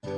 Hola,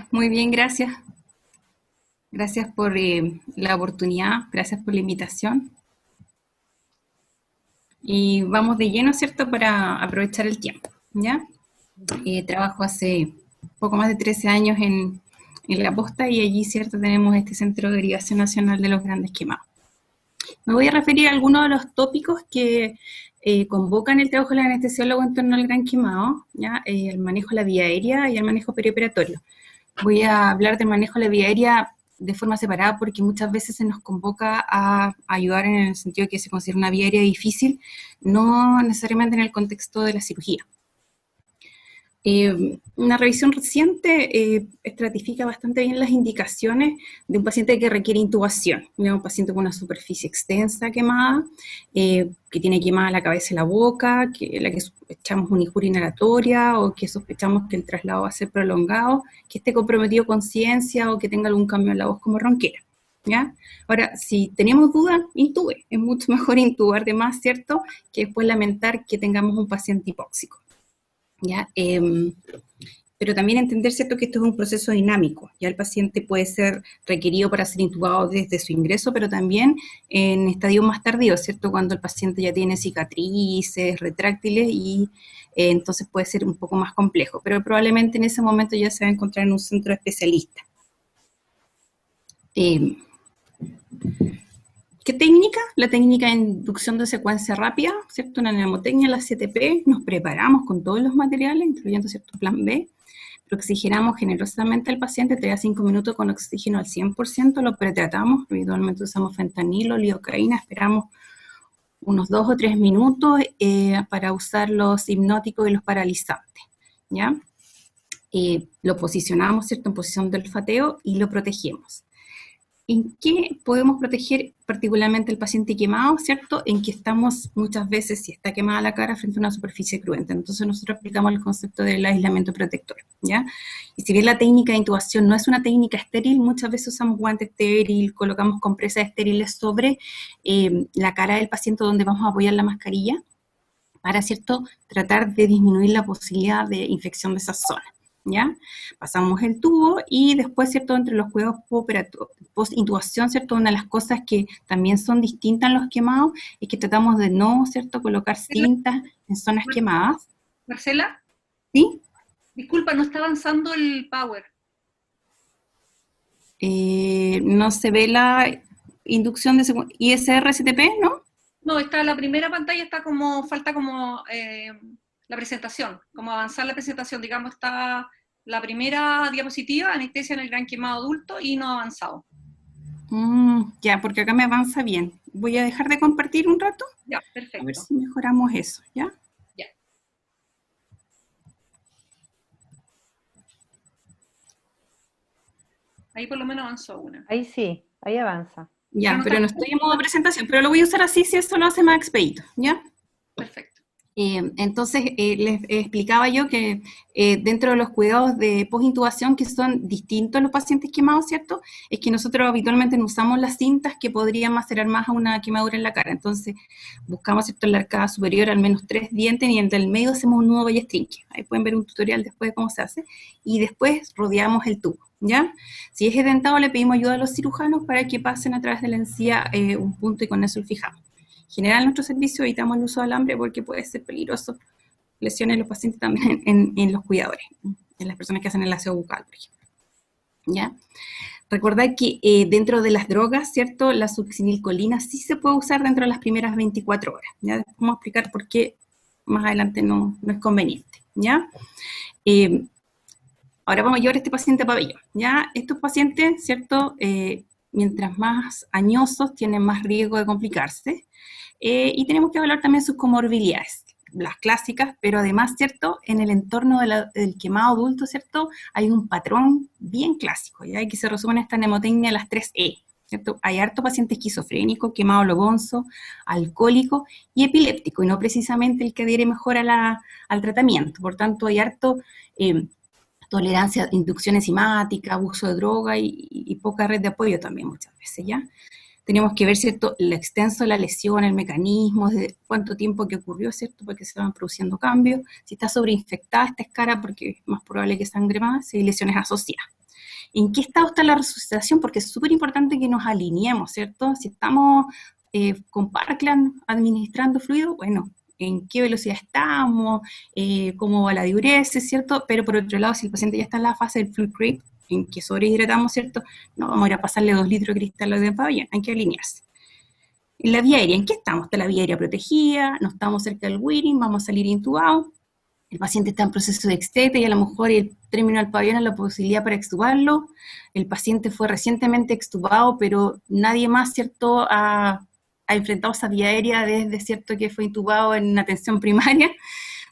muy bien, gracias. Gracias por la oportunidad, gracias por la invitación. Y vamos de lleno, ¿cierto?, para aprovechar el tiempo, ¿ya? Trabajo hace poco más de 13 años en La Posta y allí, ¿cierto?, tenemos este Centro de Derivación Nacional de los Grandes Quemados. Me voy a referir a algunos de los tópicos que convocan el trabajo del anestesiólogo en torno al gran quemado, ¿ya? El manejo de la vía aérea y el manejo perioperatorio. Voy a hablar del manejo de la vía aérea de forma separada porque muchas veces se nos convoca a ayudar en el sentido de que se considera una vía aérea difícil, no necesariamente en el contexto de la cirugía. Una revisión reciente estratifica bastante bien las indicaciones de un paciente que requiere intubación, un paciente con una superficie extensa quemada, que tiene quemada la cabeza y la boca, la que sospechamos una injuria inhalatoria o que sospechamos que el traslado va a ser prolongado, que esté comprometido con conciencia o que tenga algún cambio en la voz como ronquera, ¿ya? Ahora, si tenemos dudas, intube. Es mucho mejor intubar de más, ¿cierto?, que después lamentar que tengamos un paciente hipóxico. ¿Ya? Pero también entender, ¿cierto?, que esto es un proceso dinámico. Ya el paciente puede ser requerido para ser intubado desde su ingreso, pero también en estadios más tardíos, ¿cierto?, cuando el paciente ya tiene cicatrices, retráctiles, y entonces puede ser un poco más complejo, pero probablemente en ese momento ya se va a encontrar en un centro especialista. ¿Qué técnica? La técnica de inducción de secuencia rápida, ¿cierto? Una mnemotecnia, la 7P, nos preparamos con todos los materiales, incluyendo, ¿cierto?, plan B, oxigenamos generosamente al paciente 3 a 5 minutos con oxígeno al 100%, lo pretratamos, habitualmente usamos fentanilo, lidocaína, esperamos unos 2 o 3 minutos para usar los hipnóticos y los paralizantes, ¿ya? Lo posicionamos, ¿cierto?, en posición de olfateo y lo protegemos. ¿En qué podemos proteger particularmente al paciente quemado, cierto? En que estamos muchas veces, si está quemada la cara, frente a una superficie cruenta. Entonces nosotros aplicamos el concepto del aislamiento protector, ¿ya? Y si bien la técnica de intubación no es una técnica estéril, muchas veces usamos guante estéril, colocamos compresas estériles sobre la cara del paciente donde vamos a apoyar la mascarilla para, ¿cierto?, tratar de disminuir la posibilidad de infección de esas zonas. ¿Ya? Pasamos el tubo y después, ¿cierto?, entre los cuidados post-intubación, ¿cierto?, una de las cosas que también son distintas en los quemados es que tratamos de no, ¿cierto?, colocar cintas en zonas quemadas. Marcela. ¿Sí? Disculpa, no está avanzando el power. No se ve la inducción de ISR-STP, ¿no? No, está la primera pantalla, está como, falta como la presentación, como avanzar la presentación, digamos, está la primera diapositiva, anestesia en el gran quemado adulto, y no ha avanzado. Ya, porque acá me avanza bien. Voy a dejar de compartir un rato. Ya, perfecto. A ver si mejoramos eso, ¿ya? Ya. Ahí por lo menos avanzó una. Ahí sí, ahí avanza. Ya, pero no estoy en modo presentación, pero lo voy a usar así si eso lo hace más expedito, ¿ya? Perfecto. Entonces, les explicaba yo que dentro de los cuidados de posintubación, que son distintos a los pacientes quemados, ¿cierto?, es que nosotros habitualmente no usamos las cintas que podrían macerar más a una quemadura en la cara. Entonces, buscamos, ¿cierto?, en la arcada superior al menos 3 dientes y en el medio hacemos un nudo ballestrinque. Ahí pueden ver un tutorial después de cómo se hace. Y después rodeamos el tubo, ¿ya? Si es edentado, le pedimos ayuda a los cirujanos para que pasen a través de la encía un punto y con eso lo fijamos. En general, en nuestro servicio evitamos el uso de alambre porque puede ser peligroso, lesiones a los pacientes también en los cuidadores. en las personas que hacen el aseo bucal, por ejemplo, ¿ya? Recordad que dentro de las drogas, ¿cierto? La succinilcolina sí se puede usar dentro de las primeras 24 horas, ¿ya? Después vamos a explicar por qué más adelante no es conveniente, ¿ya? Ahora vamos a llevar a este paciente a pabellón, ¿ya? Estos pacientes, ¿cierto? Mientras más añosos, tienen más riesgo de complicarse, y tenemos que evaluar también sus comorbilidades, las clásicas, pero además, ¿cierto? En el entorno del quemado adulto, ¿cierto? Hay un patrón bien clásico, ¿ya? Que se resume en esta mnemotecnia de las 3 E, ¿cierto? Hay harto paciente esquizofrénico, quemado logonzo, alcohólico y epiléptico, y no precisamente el que adhiere mejor al tratamiento. Por tanto, hay harto tolerancia, inducción enzimática, abuso de droga y poca red de apoyo también muchas veces, ¿ya? Tenemos que ver, ¿cierto?, el extenso de la lesión, el mecanismo, de cuánto tiempo que ocurrió, ¿cierto?, porque se van produciendo cambios. Si está sobreinfectada esta escara, porque es más probable que sangre más, si hay lesiones asociadas. ¿En qué estado está la resucitación? Porque es súper importante que nos alineemos, ¿cierto? Si estamos con Parkland administrando fluido, bueno, en qué velocidad estamos, cómo va la diuresis, ¿cierto? Pero por otro lado, si el paciente ya está en la fase del fluid creep, en que sobrehidratamos, ¿cierto? No vamos a ir a pasarle 2 litros de cristal de pabellón, hay que alinearse. En la vía aérea, ¿en qué estamos? Está la vía aérea protegida, no estamos cerca del Whiting, vamos a salir intubados, el paciente está en proceso de extete y a lo mejor el término del pabellón es la posibilidad para extubarlo, el paciente fue recientemente extubado, pero nadie más, ¿cierto?, ha enfrentado esa vía aérea desde, ¿cierto?, que fue intubado en atención primaria.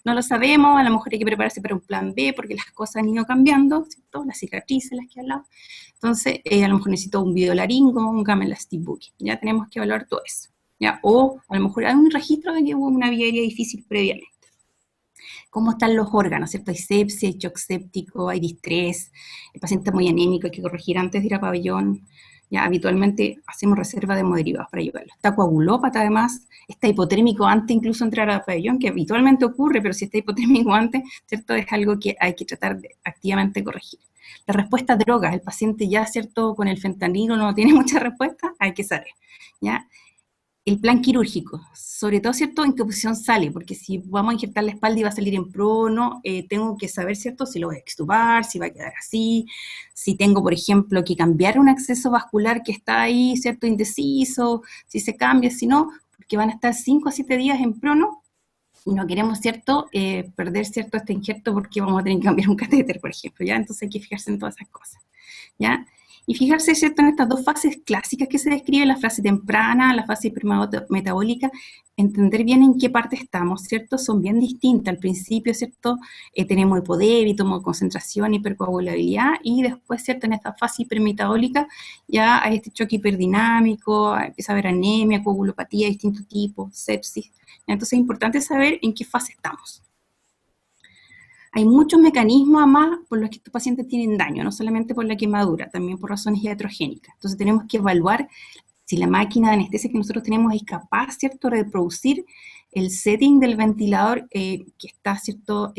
No lo sabemos, a lo mejor hay que prepararse para un plan B porque las cosas han ido cambiando, ¿cierto? Las cicatrices, las que he hablado. Entonces, a lo mejor necesito un videolaringo, un gamma elastic booking. Ya tenemos que evaluar todo eso, ¿ya? O a lo mejor hay un registro de que hubo una vía aérea difícil previamente. ¿Cómo están los órganos, cierto? Hay sepsia, hay shock séptico, hay distrés, el paciente está muy anémico, hay que corregir antes de ir a pabellón. Ya habitualmente hacemos reserva de hemoderivados para ayudarlo. Está coagulópata además, está hipotérmico antes incluso de entrar al pabellón, que habitualmente ocurre, pero si está hipotérmico antes, ¿cierto? Es algo que hay que tratar de activamente corregir. La respuesta a drogas, el paciente ya, ¿cierto? Con el fentanilo no tiene mucha respuesta, hay que saber, ¿ya? El plan quirúrgico, sobre todo, ¿cierto?, en qué posición sale, porque si vamos a injertar la espalda y va a salir en prono, tengo que saber, ¿cierto?, si lo voy a extubar, si va a quedar así, si tengo, por ejemplo, que cambiar un acceso vascular que está ahí, ¿cierto?, indeciso, si se cambia, si no, porque van a estar 5 a 7 días en prono, y no queremos, ¿cierto?, perder, ¿cierto?, este injerto porque vamos a tener que cambiar un catéter, por ejemplo, ¿ya? Entonces hay que fijarse en todas esas cosas, ¿ya? Y fijarse, ¿cierto?, en estas dos fases clásicas que se describen, la fase temprana, la fase hipermetabólica, entender bien en qué parte estamos, ¿cierto? Son bien distintas. Al principio, ¿cierto?, tenemos hipodébito, concentración, hipercoagulabilidad, y después, ¿cierto?, en esta fase hipermetabólica ya hay este choque hiperdinamico, empieza a haber anemia, coagulopatía de distintos tipos, sepsis. Entonces es importante saber en qué fase estamos. Hay muchos mecanismos además por los que estos pacientes tienen daño, no solamente por la quemadura, también por razones iatrogénicas. Entonces tenemos que evaluar si la máquina de anestesia que nosotros tenemos es capaz, ¿cierto?, de reproducir el setting del ventilador que está, ¿cierto?,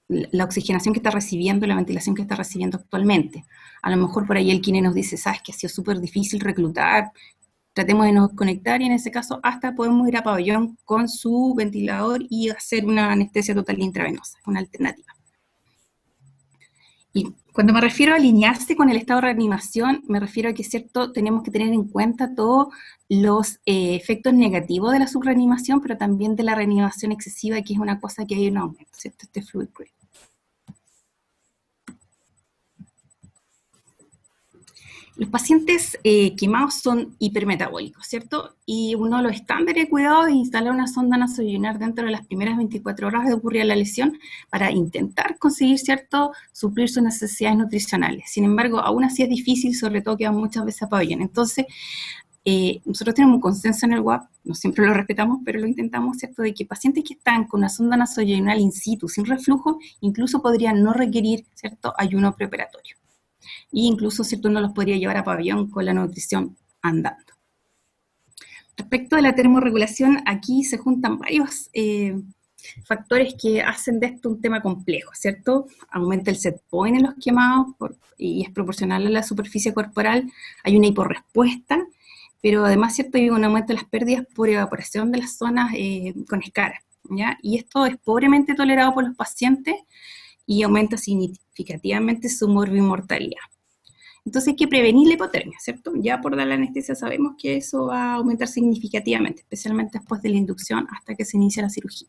la oxigenación que está recibiendo, la ventilación que está recibiendo actualmente. A lo mejor por ahí el kine nos dice, sabes que ha sido súper difícil reclutar, tratemos de nos conectar, y en ese caso hasta podemos ir a pabellón con su ventilador y hacer una anestesia total intravenosa, una alternativa. Y cuando me refiero a alinearse con el estado de reanimación, me refiero a que, ¿cierto?, tenemos que tener en cuenta todos los efectos negativos de la subreanimación, pero también de la reanimación excesiva, que es una cosa que hay en aumento, ¿cierto?, este fluid creep. Los pacientes quemados son hipermetabólicos, ¿cierto? Y uno de los estándares de cuidado es instalar una sonda nasoyonar dentro de las primeras 24 horas de ocurrir la lesión para intentar conseguir, ¿cierto?, suplir sus necesidades nutricionales. Sin embargo, aún así es difícil, sobre todo que van muchas veces a pabellón. Entonces, nosotros tenemos un consenso en el WAP, no siempre lo respetamos, pero lo intentamos, ¿cierto?, de que pacientes que están con una sonda nasoyonar in situ, sin reflujo, incluso podrían no requerir, ¿cierto?, ayuno preoperatorio. Y incluso, ¿cierto?, uno los podría llevar a pabellón con la nutrición andando. Respecto de la termorregulación, aquí se juntan varios factores que hacen de esto un tema complejo, ¿cierto? Aumenta el set point en los quemados y es proporcional a la superficie corporal, hay una hiporrespuesta, pero además, ¿cierto?, hay un aumento de las pérdidas por evaporación de las zonas con escara, ¿ya? Y esto es pobremente tolerado por los pacientes, y aumenta significativamente su morbimortalidad. Entonces hay que prevenir la hipotermia, ¿cierto? Ya por dar la anestesia sabemos que eso va a aumentar significativamente, especialmente después de la inducción hasta que se inicia la cirugía.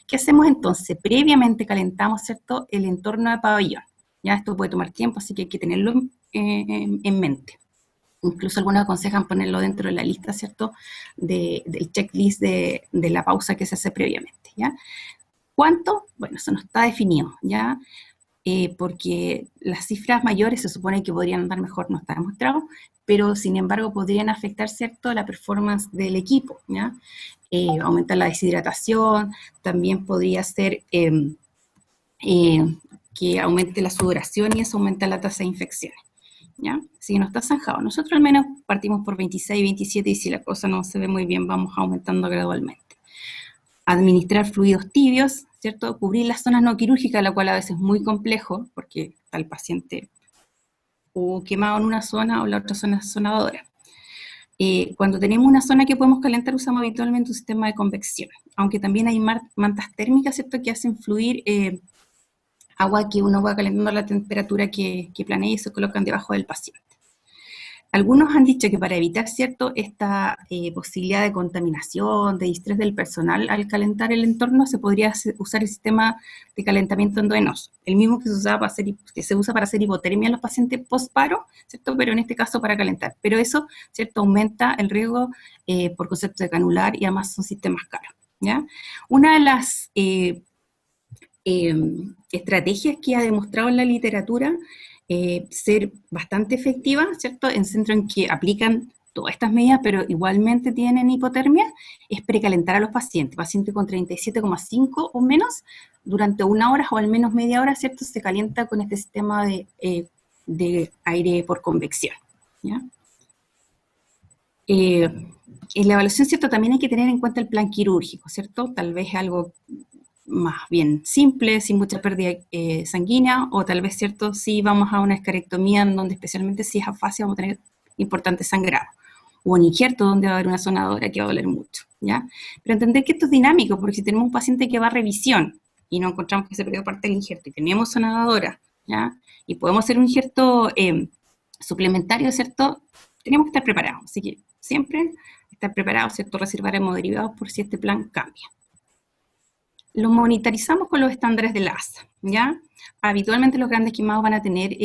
¿Qué hacemos entonces? Previamente calentamos, ¿cierto?, el entorno de pabellón. Ya esto puede tomar tiempo, así que hay que tenerlo en mente. Incluso algunos aconsejan ponerlo dentro de la lista, ¿cierto?, del checklist de la pausa que se hace previamente, ¿ya? ¿Cuánto? Bueno, eso no está definido, ¿ya? Porque las cifras mayores se supone que podrían andar mejor, no está demostrado, pero sin embargo podrían afectar, ¿cierto?, la performance del equipo, ¿ya? Aumentar la deshidratación, también podría ser que aumente la sudoración y eso aumenta la tasa de infecciones, ¿ya? Si no está zanjado, nosotros al menos partimos por 26, 27 y si la cosa no se ve muy bien vamos aumentando gradualmente. Administrar fluidos tibios, ¿cierto? Cubrir las zonas no quirúrgicas, la cual a veces es muy complejo, porque está el paciente o quemado en una zona o la otra zona es sonadora. Cuando tenemos una zona que podemos calentar, usamos habitualmente un sistema de convección, aunque también hay mantas térmicas, ¿cierto?, que hacen fluir agua que uno va calentando a la temperatura que planea y se colocan debajo del paciente. Algunos han dicho que para evitar, ¿cierto?, esta posibilidad de contaminación, de distrés del personal al calentar el entorno, se podría usar el sistema de calentamiento endovenoso, el mismo que se usa para hacer hipotermia en los pacientes post-paro, ¿cierto?, pero en este caso para calentar. Pero eso, ¿cierto?, aumenta el riesgo por concepto de canular y además son sistemas caros, ¿ya? Una de las estrategias que ha demostrado en la literatura ser bastante efectiva, ¿cierto?, en centros en que aplican todas estas medidas, pero igualmente tienen hipotermia, es precalentar a los pacientes con 37,5 o menos, durante 1 hora o al menos media hora, ¿cierto?, se calienta con este sistema de aire por convección, ¿ya? En la evaluación, ¿cierto?, también hay que tener en cuenta el plan quirúrgico, ¿cierto? Tal vez algo más bien simple, sin mucha pérdida sanguínea, o tal vez, ¿cierto?, si vamos a una escarectomía en donde especialmente si es afasia vamos a tener importante sangrado, o un injerto donde va a haber una sonadora que va a doler mucho, ¿ya? Pero entender que esto es dinámico, porque si tenemos un paciente que va a revisión y no encontramos que se perdió parte del injerto y tenemos sonadora, ¿ya?, y podemos hacer un injerto suplementario, ¿cierto?, tenemos que estar preparados, así que siempre estar preparados, ¿cierto?, reservar hemoderivados por si este plan cambia. Lo monitorizamos con los estándares de la ASA, ¿ya? Habitualmente los grandes quemados van a tener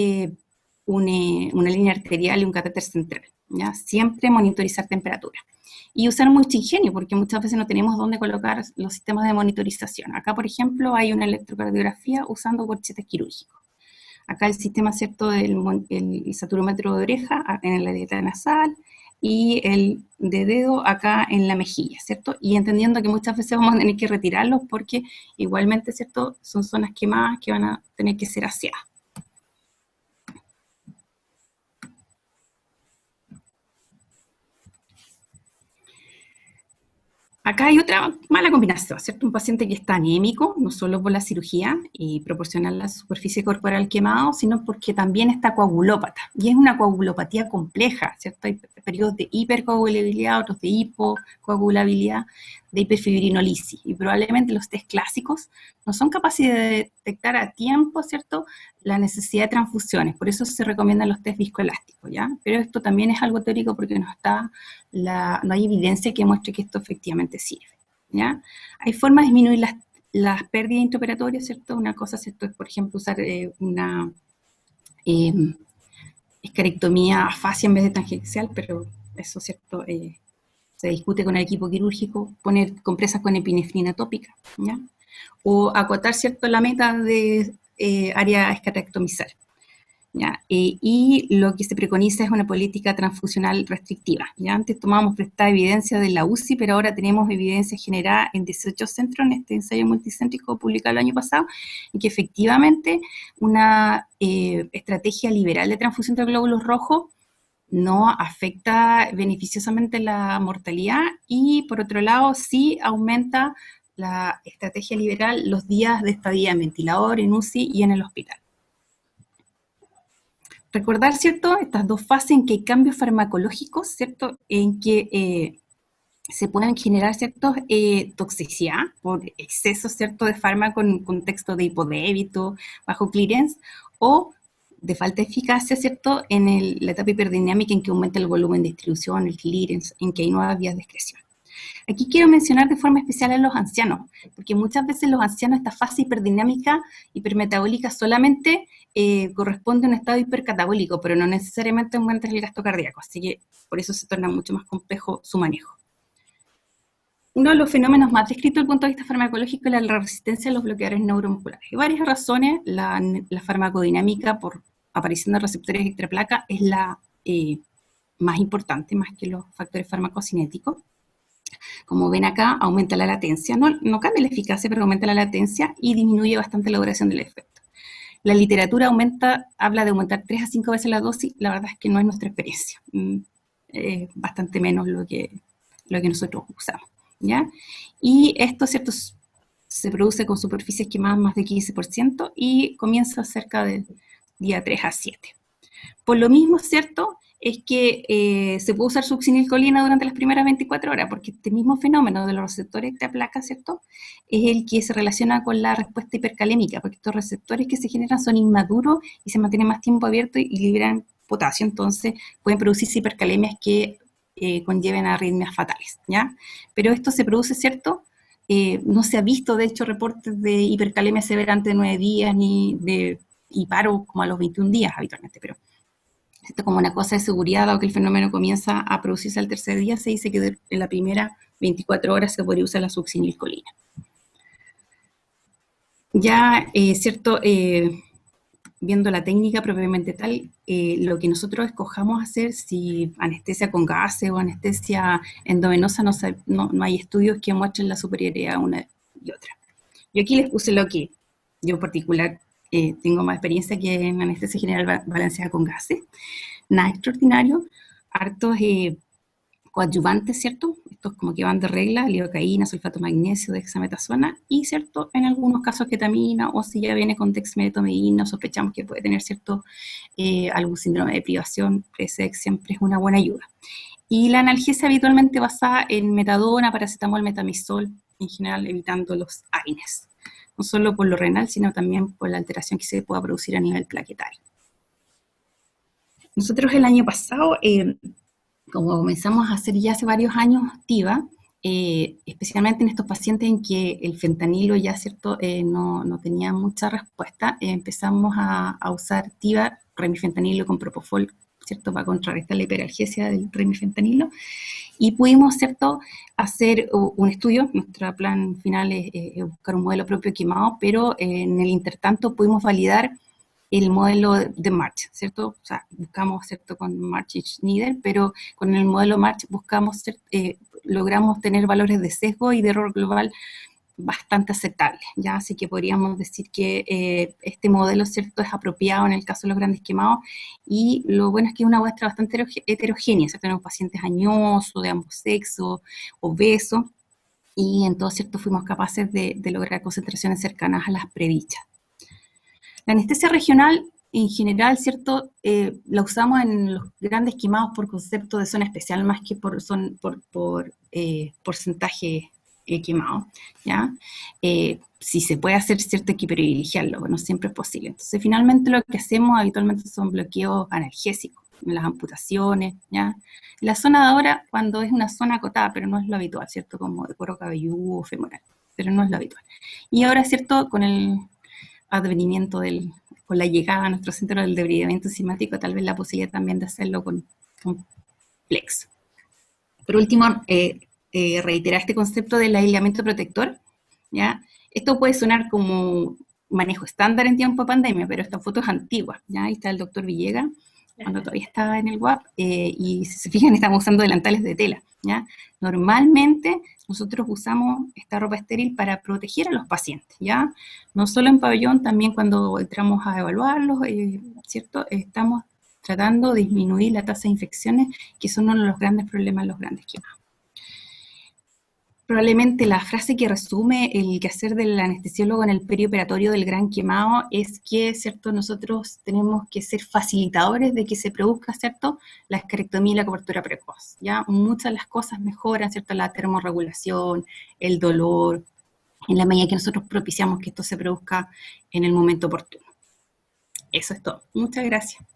una línea arterial y un catéter central, ¿ya? Siempre monitorizar temperatura. Y usar mucho ingenio, porque muchas veces no tenemos dónde colocar los sistemas de monitorización. Acá, por ejemplo, hay una electrocardiografía usando corchetes quirúrgicos. Acá el sistema, ¿cierto?, el saturómetro de oreja en la aleta nasal, y el de dedo acá en la mejilla, ¿cierto? Y entendiendo que muchas veces vamos a tener que retirarlos porque igualmente, ¿cierto?, son zonas quemadas que van a tener que ser aseadas. Acá hay otra mala combinación, ¿cierto? Un paciente que está anémico, no solo por la cirugía y proporcionar la superficie corporal quemado, sino porque también está coagulópata. Y es una coagulopatía compleja, ¿cierto? Hay periodos de hipercoagulabilidad, otros de hipocoagulabilidad, de hiperfibrinolisis. Y probablemente los test clásicos no son capaces de detectar a tiempo, ¿cierto?, la necesidad de transfusiones. Por eso se recomiendan los test viscoelásticos, ¿ya? Pero esto también es algo teórico porque no hay evidencia que muestre que esto efectivamente sirve, ¿ya? Hay formas de disminuir las pérdidas intraoperatorias, ¿cierto? Una cosa, ¿cierto?, es, por ejemplo, usar una escarectomía afasia en vez de tangencial, pero eso, ¿cierto?, se discute con el equipo quirúrgico, poner compresas con epinefrina tópica, ¿ya? O acotar, ¿cierto?, la meta de área a escarectomizar, ¿ya? Y lo que se preconiza es una política transfusional restrictiva, ¿ya? Antes tomábamos prestada evidencia de la UCI, pero ahora tenemos evidencia generada en 18 centros en este ensayo multicéntrico publicado el año pasado, en que efectivamente una estrategia liberal de transfusión de glóbulos rojos no afecta beneficiosamente la mortalidad y, por otro lado, sí aumenta la estrategia liberal los días de estadía en ventilador, en UCI y en el hospital. Recordar, ¿cierto?, estas dos fases en que hay cambios farmacológicos, ¿cierto?, en que se pueden generar ciertos toxicidad por exceso, ¿cierto?, de fármaco en un contexto de hipodébito, bajo clearance, o de falta de eficacia, ¿cierto?, en la etapa hiperdinámica en que aumenta el volumen de distribución, el clearance, en que hay nuevas vías de excreción. Aquí quiero mencionar de forma especial a los ancianos, porque muchas veces los ancianos esta fase hiperdinámica, hipermetabólica solamente corresponde a un estado hipercatabólico, pero no necesariamente aumenta el gasto cardíaco, así que por eso se torna mucho más complejo su manejo. Uno de los fenómenos más descritos desde el punto de vista farmacológico es la resistencia a los bloqueadores neuromusculares. Hay varias razones. La farmacodinámica por aparición de receptores extraplaca es la más importante, más que los factores farmacocinéticos. Como ven acá, aumenta la latencia. No cambia la eficacia, pero aumenta la latencia y disminuye bastante la duración del efecto. La literatura habla de aumentar 3 a 5 veces la dosis. La verdad es que no es nuestra experiencia. Bastante menos lo que nosotros usamos, ¿ya? Y esto, ¿cierto?, se produce con superficies quemadas más de 15% y comienza cerca del día 3 a 7. Por lo mismo, ¿cierto?, es que se puede usar succinilcolina durante las primeras 24 horas, porque este mismo fenómeno de los receptores de placa, ¿cierto?, es el que se relaciona con la respuesta hipercalémica, porque estos receptores que se generan son inmaduros y se mantienen más tiempo abiertos y liberan potasio, entonces pueden producirse hipercalemias que conlleven a arritmias fatales, ¿ya? Pero esto se produce, ¿cierto? No se ha visto, de hecho, reportes de hipercalemia severa antes de 9 días, y paro como a los 21 días habitualmente, pero esto como una cosa de seguridad, dado que el fenómeno comienza a producirse al tercer día, se dice que en la primera 24 horas se podría usar la succinilcolina. Ya, ¿cierto?, viendo la técnica propiamente tal, lo que nosotros escojamos hacer, si anestesia con gases o anestesia endovenosa, no hay estudios que muestren la superioridad una y otra. Yo aquí les puse lo que yo en particular tengo más experiencia que en anestesia general balanceada con gases. Nada extraordinario, hartos coadyuvantes, ¿cierto? Estos como que van de regla, lidocaína, sulfato magnesio, dexametasona, y, ¿cierto?, en algunos casos ketamina, o si ya viene con dexmedetomidina, sospechamos que puede tener, ¿cierto?, algún síndrome de privación, Presex siempre es una buena ayuda. Y la analgesia habitualmente basada en metadona, paracetamol, metamizol, en general evitando los AINES, no solo por lo renal, sino también por la alteración que se pueda producir a nivel plaquetario. Nosotros el año pasado, como comenzamos a hacer ya hace varios años TIVA, especialmente en estos pacientes en que el fentanilo ya, ¿cierto?, no tenía mucha respuesta, empezamos a usar TIVA, remifentanilo con propofol, ¿cierto?, para contrarrestar la hiperalgesia del remifentanilo, y pudimos, ¿cierto?, hacer un estudio. Nuestro plan final es buscar un modelo propio quemado, pero en el intertanto pudimos validar el modelo de March, ¿cierto? O sea, buscamos, ¿cierto?, con March y Schneider, pero con el modelo March buscamos, logramos tener valores de sesgo y de error global bastante aceptables, ¿ya? Así que podríamos decir que este modelo, ¿cierto?, es apropiado en el caso de los grandes quemados, y lo bueno es que es una muestra bastante heterogénea, ¿cierto? Tenemos pacientes añosos, de ambos sexos, obesos, y entonces, ¿cierto?, fuimos capaces de lograr concentraciones cercanas a las predichas. La anestesia regional, en general, ¿cierto?, la usamos en los grandes quemados por concepto de zona especial, más que por porcentaje quemado, ¿ya? Si se puede hacer, ¿cierto?, hay que privilegiarlo, bueno, siempre es posible. Entonces, finalmente lo que hacemos habitualmente son bloqueos analgésicos, las amputaciones, ¿ya? La zona de ahora, cuando es una zona acotada, pero no es lo habitual, ¿cierto?, como de cuero cabelludo o femoral, pero no es lo habitual. Y ahora, ¿cierto?, con el advenimiento con la llegada a nuestro centro del debridamiento enzimático, tal vez la posibilidad también de hacerlo con Plex. Por último, reiterar este concepto del aislamiento protector, ¿ya? Esto puede sonar como manejo estándar en tiempo de pandemia, pero esta foto es antigua, ¿ya? Ahí está el doctor Villegas, cuando todavía estaba en el UAP, y si se fijan, estamos usando delantales de tela, ¿ya? Normalmente nosotros usamos esta ropa estéril para proteger a los pacientes, ¿ya? No solo en pabellón, también cuando entramos a evaluarlos, ¿cierto? Estamos tratando de disminuir la tasa de infecciones, que son uno de los grandes problemas en los grandes quemados. Probablemente la frase que resume el quehacer del anestesiólogo en el perioperatorio del gran quemado es que, ¿cierto?, nosotros tenemos que ser facilitadores de que se produzca, ¿cierto?, la escarectomía y la cobertura precoz, ¿ya? Muchas de las cosas mejoran, ¿cierto?, la termorregulación, el dolor, en la medida que nosotros propiciamos que esto se produzca en el momento oportuno. Eso es todo. Muchas gracias.